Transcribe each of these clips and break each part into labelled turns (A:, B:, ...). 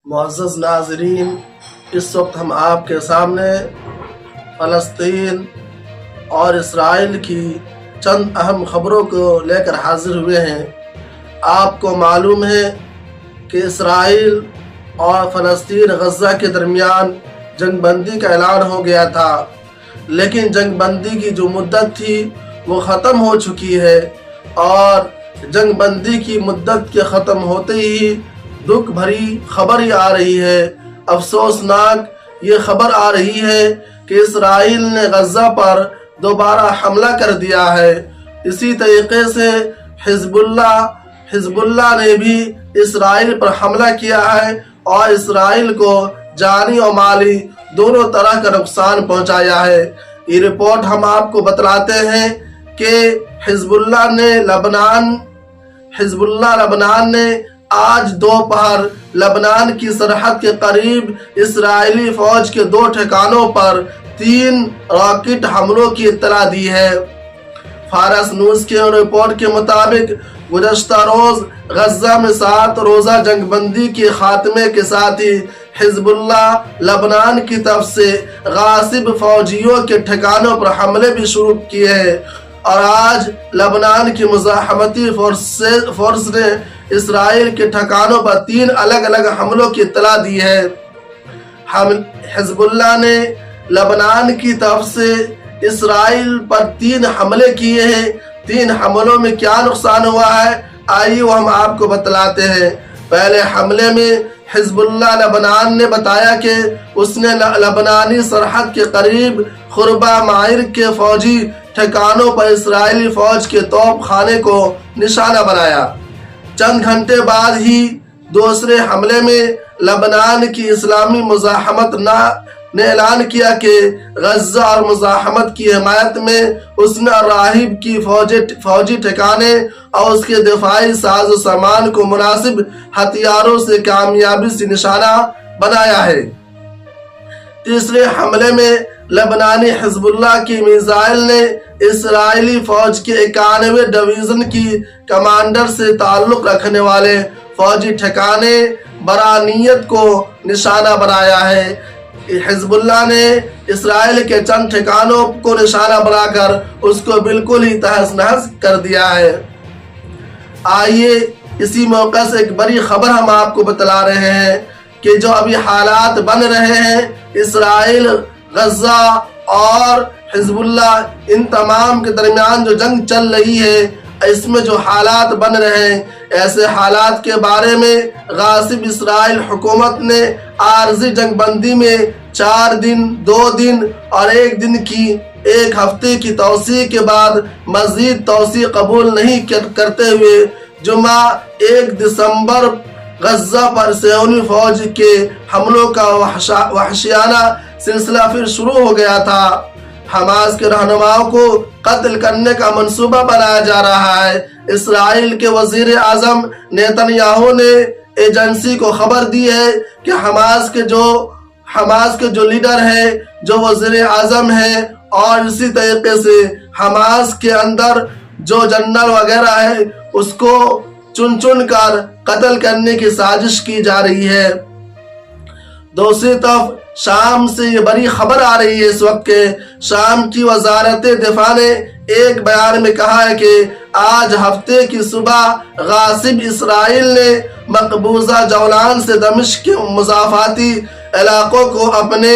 A: मुअज़्ज़ज़ नाज़रीन, इस वक्त हम आपके सामने फ़लस्तीन और इसराइल की चंद अहम ख़बरों को लेकर हाज़िर हुए हैं। आपको मालूम है कि इसराइल और फ़लस्तीन गज़ा के दरमियान जंग बंदी का ऐलान हो गया था, लेकिन जंग बंदी की जो मुद्दत थी वो ख़त्म हो चुकी है और जंग बंदी की मुद्दत के ख़त्म होते ही दुख भरी खबर ही आ रही है। अफसोसनाक ये खबर आ रही है कि इसराइल ने गज़ा पर दोबारा हमला कर दिया है। इसी तरीके से हिज़्बुल्लाह ने भी इसराइल पर हमला किया है और इसराइल को जानी और माली दोनों तरह का नुकसान पहुंचाया है। ये रिपोर्ट हम आपको बतलाते हैं कि हिज़्बुल्लाह लबनान ने आज दोपहर लबनान की सरहद के करीब इसराइली फौज के 2 ठिकानों पर 3 रॉकेट हमलों की इत्तला दी है। फारस न्यूज़ के रिपोर्ट के मुताबिक गुज़श्ता रोज़ गज़ा में 7 रोज़ा जंगबंदी के खात्मे के साथ ही हिज़्बुल्लाह लबनान की तरफ से गासिब फौजियों के ठिकानों पर हमले भी शुरू किए हैं और आज लबनान की मुज़ाहमती फोर्स ने इसराइल के ठिकानों पर 3 अलग अलग हमलों की इत्तला दी है। हिज़्बुल्लाह ने लबनान की तरफ से इसराइल पर 3 हमले किए हैं। 3 हमलों में क्या नुकसान हुआ है, आइए वो हम आपको बतलाते हैं। पहले हमले में हिज़्बुल्लाह लबनान ने बताया कि उसने लबनानी सरहद के करीब खुरबा मायर के फौजी ठिकानों पर इसराइली फौज के तोप खाने को निशाना बनाया। चंद घंटे बाद ही दूसरे हमले में लबनान की इस्लामी मुज़ाहमत ने ऐलान किया कि गज़ा और मुज़ाहमत की हिमायत में उसने राहिब की फौजी ठिकाने और उसके दिफाई साज सामान को मुनासिब हथियारों से कामयाबी से निशाना बनाया है। तीसरे हमले में लबनानी हिज़्बुल्लाह की मिसाइल ने इसराइली फौज के 91वें डिवीज़न की कमांडर से ताल्लुक़ रखने वाले फौजी ठिकाने बरानियत को निशाना बनाया है। हिज़्बुल्लाह ने इसराइल के चंद ठिकानों को निशाना बनाकर उसको बिल्कुल ही तहस नहस कर दिया है। आइए इसी मौके से एक बड़ी खबर हम आपको बतला रहे हैं कि जो अभी हालात बन रहे हैं इसराइल, गज़ा और हिज़्बुल्लाह, इन तमाम के दरमियान जो जंग चल रही है, इसमें जो हालात बन रहे हैं, ऐसे हालात के बारे में गासिब इसराइल हुकूमत ने आर्जी जंगबंदी में 4 दिन, 2 दिन और 1 दिन की 1 हफ्ते की तौसी के बाद मज़ीद तौसी कबूल नहीं करते हुए जुमा 1 दिसंबर गज़ा पर सेहूनी फौज के हमलों का वहशियाना सिलसिला फिर शुरू हो गया था। हमास के रहनुमाओं को कत्ल करने का मंसूबा बनाया जा रहा है। इसराइल के वज़ीर आज़म नेतन्याहू ने एजेंसी को खबर दी है कि हमास के जो लीडर है, जो वज़ीर आज़म है और इसी तरीके से हमास के अंदर जो जनरल वगैरह है उसको चुन चुन कर कत्ल करने की साजिश की जा रही है। दूसरी तरफ शाम से ये बड़ी खबर आ रही है इस वक्त के शाम की वजारत दिफा ने एक बयान में कहा है कि आज हफ्ते की सुबह गासिब इसराइल ने मकबूजा जौलान से दमिश्क के मुज़ाफ़ाती इलाकों को अपने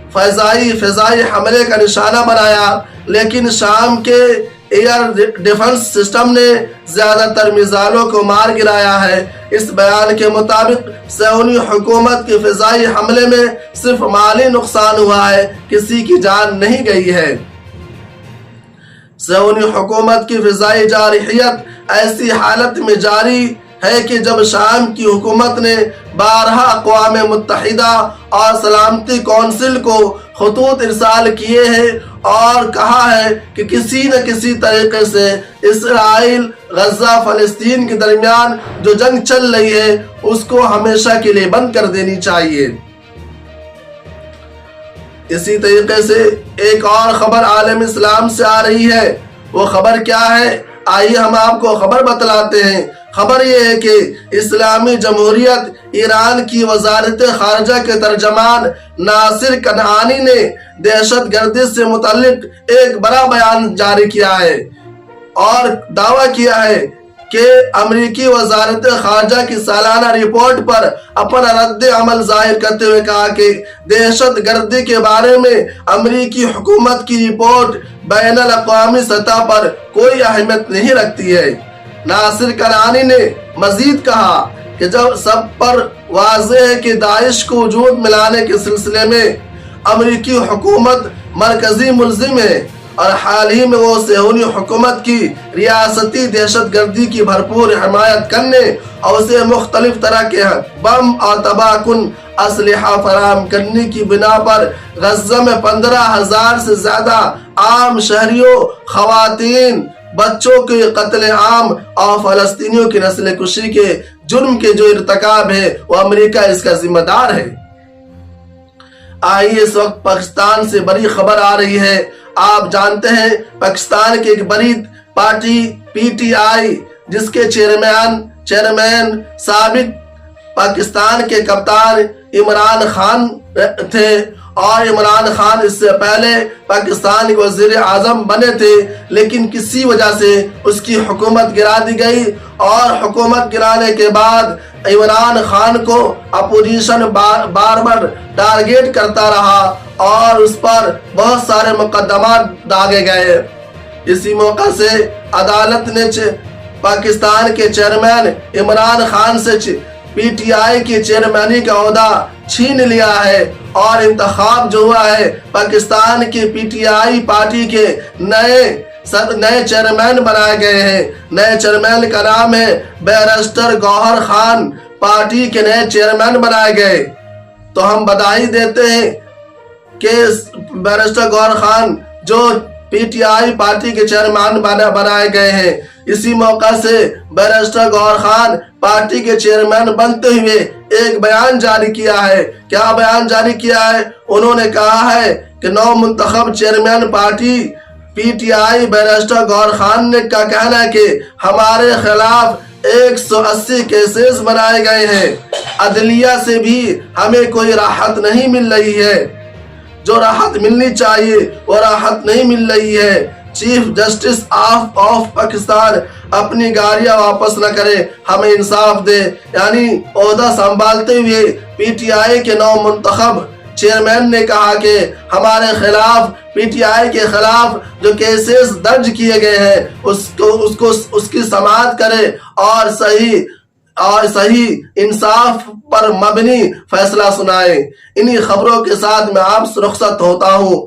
A: फ़िज़ाई हमले का निशाना बनाया, लेकिन शाम के एयर डिफेंस सिस्टम ने ज़्यादातर मिसाइलों को मार गिराया है। इस बयान के मुताबिक सेहूनी हुकूमत के फ़िज़ाई हमले में सिर्फ माली नुकसान हुआ है, किसी की जान नहीं गई है। सेहूनी हुकूमत की फ़िज़ाई जारहियत ऐसी हालत में जारी है कि जब शाम की हुकूमत ने 12 अक़वाम मुत्तहिदा और सलामती कौंसिल को खतूत इरसाल किए हैं और कहा है कि किसी न किसी तरीके से इसराइल, गज़ा, फ़लस्तीन के दरमियान जो जंग चल रही है उसको हमेशा के लिए बंद कर देनी चाहिए। इसी तरीके से एक और खबर आलम इस्लाम से आ रही है। वो खबर क्या है, आइए हम आपको खबर बतलाते हैं। خبر یہ ہے کہ اسلامی جمہوریت ایران کی وزارت خارجہ کے ترجمان ناصر کنعانی نے دہشت گردی سے متعلق ایک بڑا بیان جاری کیا ہے اور دعویٰ کیا ہے کہ امریکی وزارت خارجہ کی سالانہ رپورٹ پر اپنا رد عمل ظاہر کرتے ہوئے کہا کہ دہشت گردی کے بارے میں امریکی حکومت کی رپورٹ بین الاقوامی سطح پر کوئی اہمیت نہیں رکھتی ہے۔ ناصر کنعانی نے مزید کہا کہ جب سب پر واضح ہے کہ داعش کو وجود میں لانے کے سلسلے میں امریکی حکومت مرکزی ملزم ہے اور حال ہی میں وہ صہیونی حکومت کی ریاستی دہشت گردی کی بھرپور حمایت کرنے اور اسے مختلف طرح کے بم اور تباہ کن اسلحہ فراہم کرنے کی بنا پر غزہ میں 15,000 سے زیادہ عام شہریوں، خواتین، بچوں کے قتل عام اور فلسطینیوں کی نسل کشی کے جرم کے جو ارتکاب ہے وہ امریکہ اس کا ذمہ دار ہے۔ آئیے اس وقت پاکستان سے بڑی خبر آ رہی ہے۔ آپ جانتے ہیں پاکستان کی ایک بڑی پارٹی پی ٹی آئی جس کے چیئرمین سابق پاکستان کے کپتان عمران خان تھے اور عمران خان اس سے پہلے پاکستان کے وزیر اعظم بنے تھے، لیکن کسی وجہ سے اس کی حکومت گرا دی گئی اور حکومت گرانے کے بعد عمران خان کو اپوزیشن بار بار ٹارگیٹ کرتا رہا اور اس پر بہت سارے مقدمات داغے گئے۔ اسی موقع سے عدالت نے پاکستان کے چیئرمین عمران خان سے پی ٹی آئی کی چیئرمینی کا عہدہ چھین لیا ہے اور انتخاب جو ہوا ہے پاکستان کی پی ٹی آئی پارٹی کے نئے چیئرمین بنائے گئے ہیں۔ نئے چیئرمین کا نام ہے بیرسٹر گوہر خان، پارٹی کے نئے چیئرمین بنائے گئے۔ تو ہم بدائی دیتے ہیں کہ بیرسٹر گوہر خان جو پی ٹی آئی پارٹی کے چیئرمین بنائے گئے ہیں۔ اسی موقع سے بیرسٹر گوہر خان پارٹی کے چیئرمین بنتے ہوئے ایک بیان جاری کیا ہے۔ کیا بیان جاری کیا ہے؟ انہوں نے کہا ہے کہ نو منتخب chairman party P T I barrister Gohar Khan نے کا کہنا ہے کہ ہمارے خلاف 180 کیسز بنائے گئے ہیں، عدلیہ سے بھی ہمیں کوئی راحت نہیں مل رہی ہے، جو راحت ملنی چاہیے وہ راحت نہیں مل رہی ہے۔ چیف جسٹس آف پاکستان اپنی گاڑیاں واپس نہ کرے، ہمیں انصاف دے۔ یعنی عہدہ سنبھالتے ہوئے پی ٹی آئی کے نو منتخب چیئرمین نے کہا کہ ہمارے خلاف پی ٹی آئی کے خلاف جو کیسز درج کیے گئے ہیں اس کی سماعت کرے اور صحیح انصاف پر مبنی فیصلہ سنائے۔ انہی خبروں کے ساتھ میں آپ سے رخصت ہوتا ہوں۔